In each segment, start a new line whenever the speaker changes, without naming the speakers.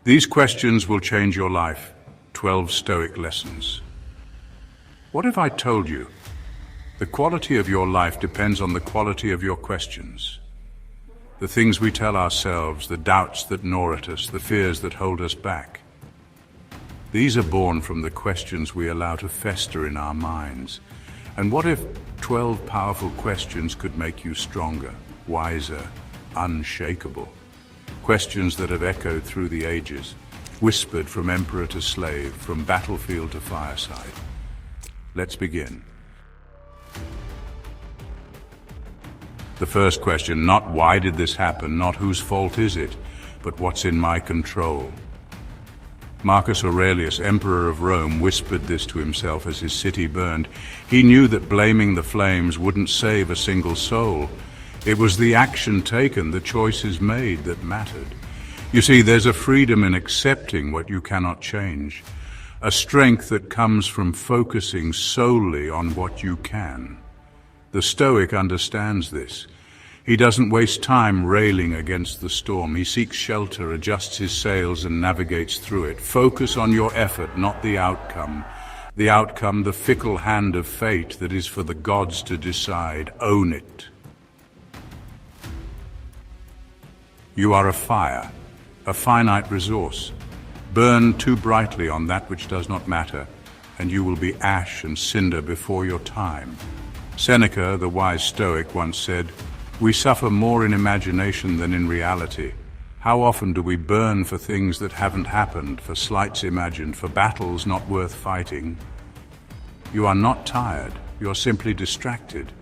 These questions will change your life. 12 Stoic lessons. What if I told you the quality of your life depends on the quality of your questions? The things we tell ourselves, the doubts that gnaw at us, the fears that hold us back. These are born from the questions we allow to fester in our minds. And what if 12 powerful questions could make you stronger, wiser, unshakable? Questions that have echoed through the ages, whispered from emperor to slave, from battlefield to fireside. Let's begin. The first question, not why did this happen, not whose fault is it, but what's in my control? Marcus Aurelius, emperor of Rome, whispered this to himself as his city burned. He knew that blaming the flames wouldn't save a single soul. It was the action taken, the choices made, that mattered. You see, there's a freedom in accepting what you cannot change, a strength that comes from focusing solely on what you can. The Stoic understands this. He doesn't waste time railing against the storm. He seeks shelter, adjusts his sails, and navigates through it. Focus on your effort, not the outcome. The outcome, the fickle hand of fate that is for the gods to decide. Own it. You are a fire, a finite resource. Burn too brightly on that which does not matter, and you will be ash and cinder before your time. Seneca, the wise Stoic, once said, "We suffer more in imagination than in reality." How often do we burn for things that haven't happened, for slights imagined, for battles not worth fighting? You are not tired, you're simply distracted.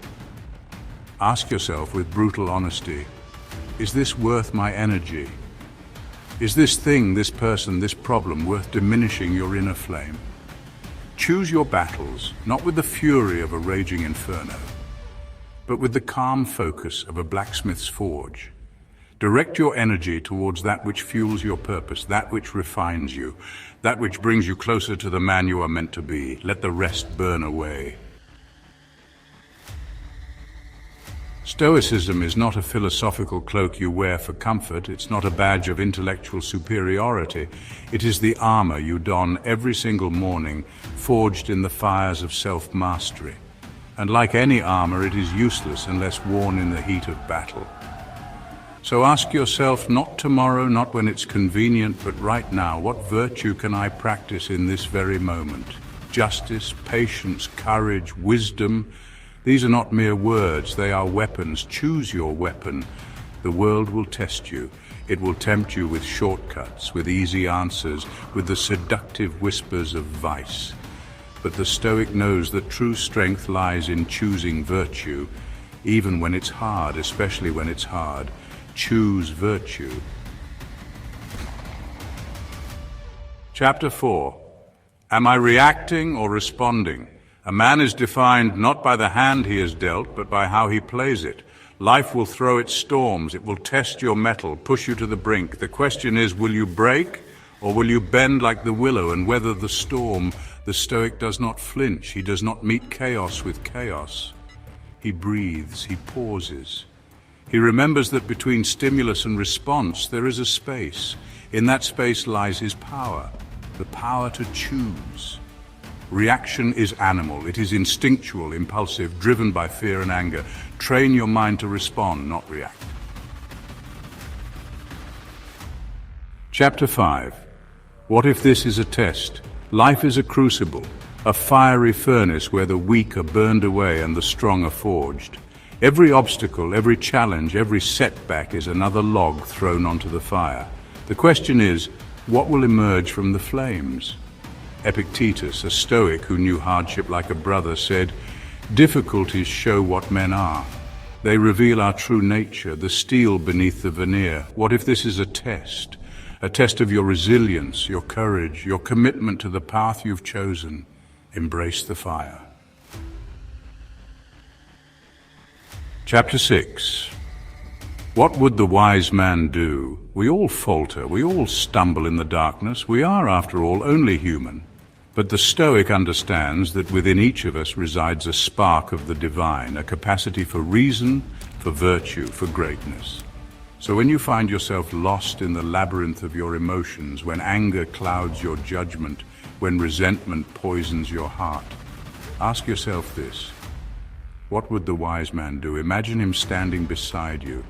Ask yourself with brutal honesty, is this worth my energy? Is this thing, this person, this problem worth diminishing your inner flame? Choose your battles, not with the fury of a raging inferno, but with the calm focus of a blacksmith's forge. Direct your energy towards that which fuels your purpose, that which refines you, that which brings you closer to the man you are meant to be. Let the rest burn away. Stoicism is not a philosophical cloak you wear for comfort. It's not a badge of intellectual superiority. It is the armor you don every single morning, forged in the fires of self-mastery. And like any armor, it is useless unless worn in the heat of battle. So ask yourself, not tomorrow, not when it's convenient, but right now, what virtue can I practice in this very moment? Justice, patience, courage, wisdom. These are not mere words, they are weapons. Choose your weapon. The world will test you. It will tempt you with shortcuts, with easy answers, with the seductive whispers of vice. But the Stoic knows that true strength lies in choosing virtue, even when it's hard, especially when it's hard. Choose virtue. Chapter 4. Am I reacting or responding? A man is defined not by the hand he is dealt, but by how he plays it. Life will throw its storms. It will test your mettle, push you to the brink. The question is, will you break or will you bend like the willow and weather the storm? The Stoic does not flinch. He does not meet chaos with chaos. He breathes. He pauses. He remembers that between stimulus and response, there is a space. In that space lies his power, the power to choose. Reaction is animal. It is instinctual, impulsive, driven by fear and anger. Train your mind to respond, not react. Chapter 5. What if this is a test? Life is a crucible, a fiery furnace where the weak are burned away and the strong are forged. Every obstacle, every challenge, every setback is another log thrown onto the fire. The question is, what will emerge from the flames? Epictetus, a Stoic who knew hardship like a brother, said, "Difficulties show what men are. They reveal our true nature, the steel beneath the veneer. What if this is a test of your resilience, your courage, your commitment to the path you've chosen? Embrace the fire." Chapter 6. What would the wise man do? We all falter, we all stumble in the darkness. We are, after all, only human. But the Stoic understands that within each of us resides a spark of the divine, a capacity for reason, for virtue, for greatness. So when you find yourself lost in the labyrinth of your emotions, when anger clouds your judgment, when resentment poisons your heart, ask yourself this: what would the wise man do? Imagine him standing beside you,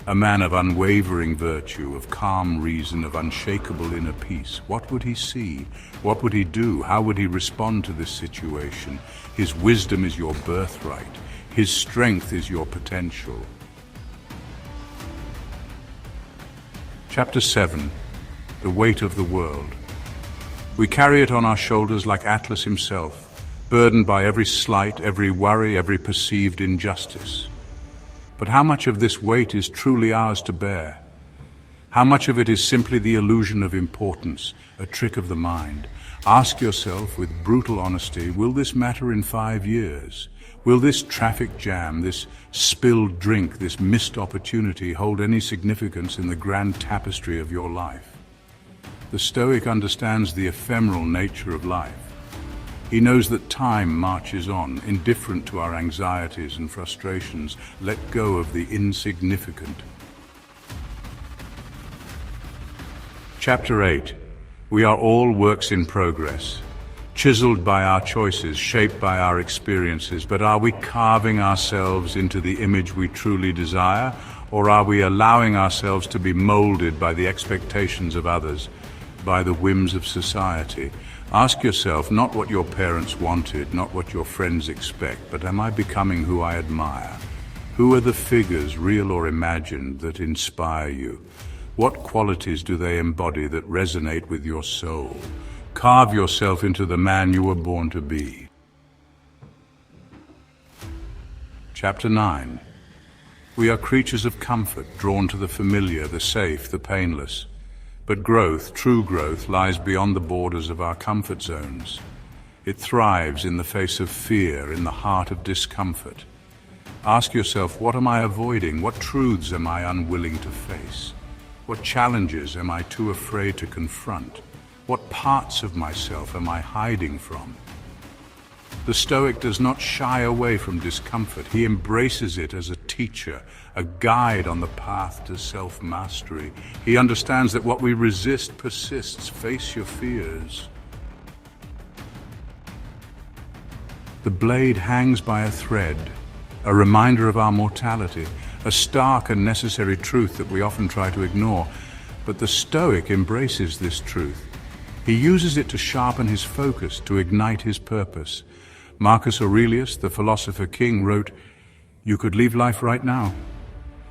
a man of unwavering virtue, of calm reason, of unshakable inner peace. What would he see? What would he do? How would he respond to this situation? His wisdom is your birthright. His strength is your potential. Chapter 7. The weight of the world. We carry it on our shoulders like Atlas himself, burdened by every slight, every worry, every perceived injustice. But how much of this weight is truly ours to bear? How much of it is simply the illusion of importance, a trick of the mind? Ask yourself with brutal honesty, will this matter in 5 years? Will this traffic jam, this spilled drink, this missed opportunity hold any significance in the grand tapestry of your life? The Stoic understands the ephemeral nature of life. He knows that time marches on, indifferent to our anxieties and frustrations. Let go of the insignificant. Chapter 8. We are all works in progress, chiseled by our choices, shaped by our experiences. But are we carving ourselves into the image we truly desire, or are we allowing ourselves to be molded by the expectations of others, by the whims of society? Ask yourself not what your parents wanted, not what your friends expect, but am I becoming who I admire? Who are the figures, real or imagined, that inspire you? What qualities do they embody that resonate with your soul? Carve yourself into the man you were born to be. Chapter 9. We are creatures of comfort, drawn to the familiar, the safe, the painless. But growth, true growth, lies beyond the borders of our comfort zones. It thrives in the face of fear, in the heart of discomfort. Ask yourself, what am I avoiding? What truths am I unwilling to face? What challenges am I too afraid to confront? What parts of myself am I hiding from? The Stoic does not shy away from discomfort. He embraces it as a teacher, a guide on the path to self-mastery. He understands that what we resist persists. Face your fears. The blade hangs by a thread, a reminder of our mortality, a stark and necessary truth that we often try to ignore. But the Stoic embraces this truth. He uses it to sharpen his focus, to ignite his purpose. Marcus Aurelius, the philosopher king, wrote, "You could leave life right now.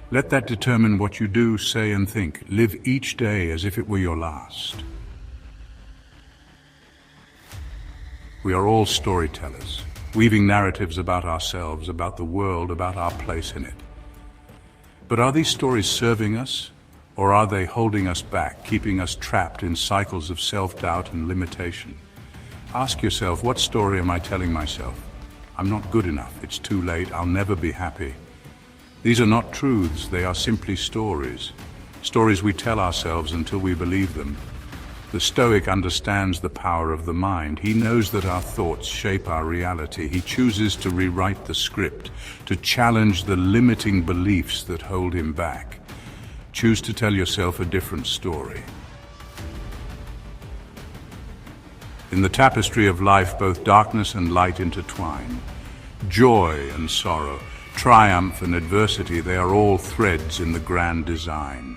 Let that determine what you do, say, and think. Live each day as if it were your last." We are all storytellers, weaving narratives about ourselves, about the world, about our place in it. But are these stories serving us, or are they holding us back, keeping us trapped in cycles of self-doubt and limitation? Ask yourself, what story am I telling myself? I'm not good enough, it's too late, I'll never be happy. These are not truths, they are simply stories. Stories we tell ourselves until we believe them. The Stoic understands the power of the mind. He knows that our thoughts shape our reality. He chooses to rewrite the script, to challenge the limiting beliefs that hold him back. Choose to tell yourself a different story. In the tapestry of life, both darkness and light intertwine. Joy and sorrow, triumph and adversity, they are all threads in the grand design.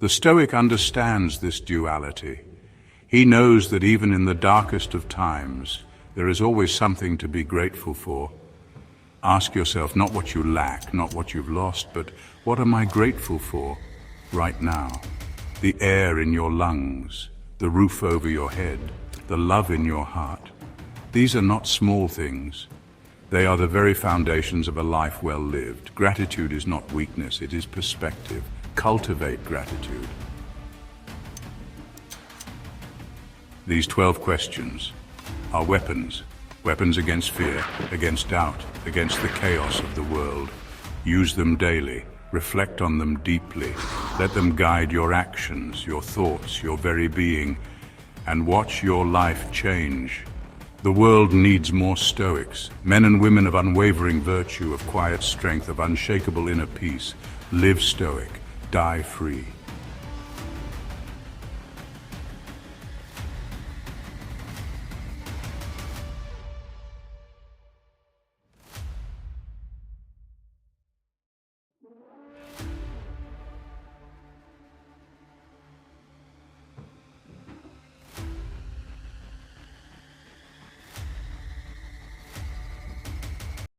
The Stoic understands this duality. He knows that even in the darkest of times, there is always something to be grateful for. Ask yourself not what you lack, not what you've lost, but what am I grateful for right now? The air in your lungs, the roof over your head, the love in your heart. These are not small things. They are the very foundations of a life well lived. Gratitude is not weakness, it is perspective. Cultivate gratitude. These 12 questions are weapons. Weapons against fear, against doubt, against the chaos of the world. Use them daily. Reflect on them deeply. Let them guide your actions, your thoughts, your very being, and watch your life change. The world needs more Stoics, men and women of unwavering virtue, of quiet strength, of unshakable inner peace. Live Stoic. die free.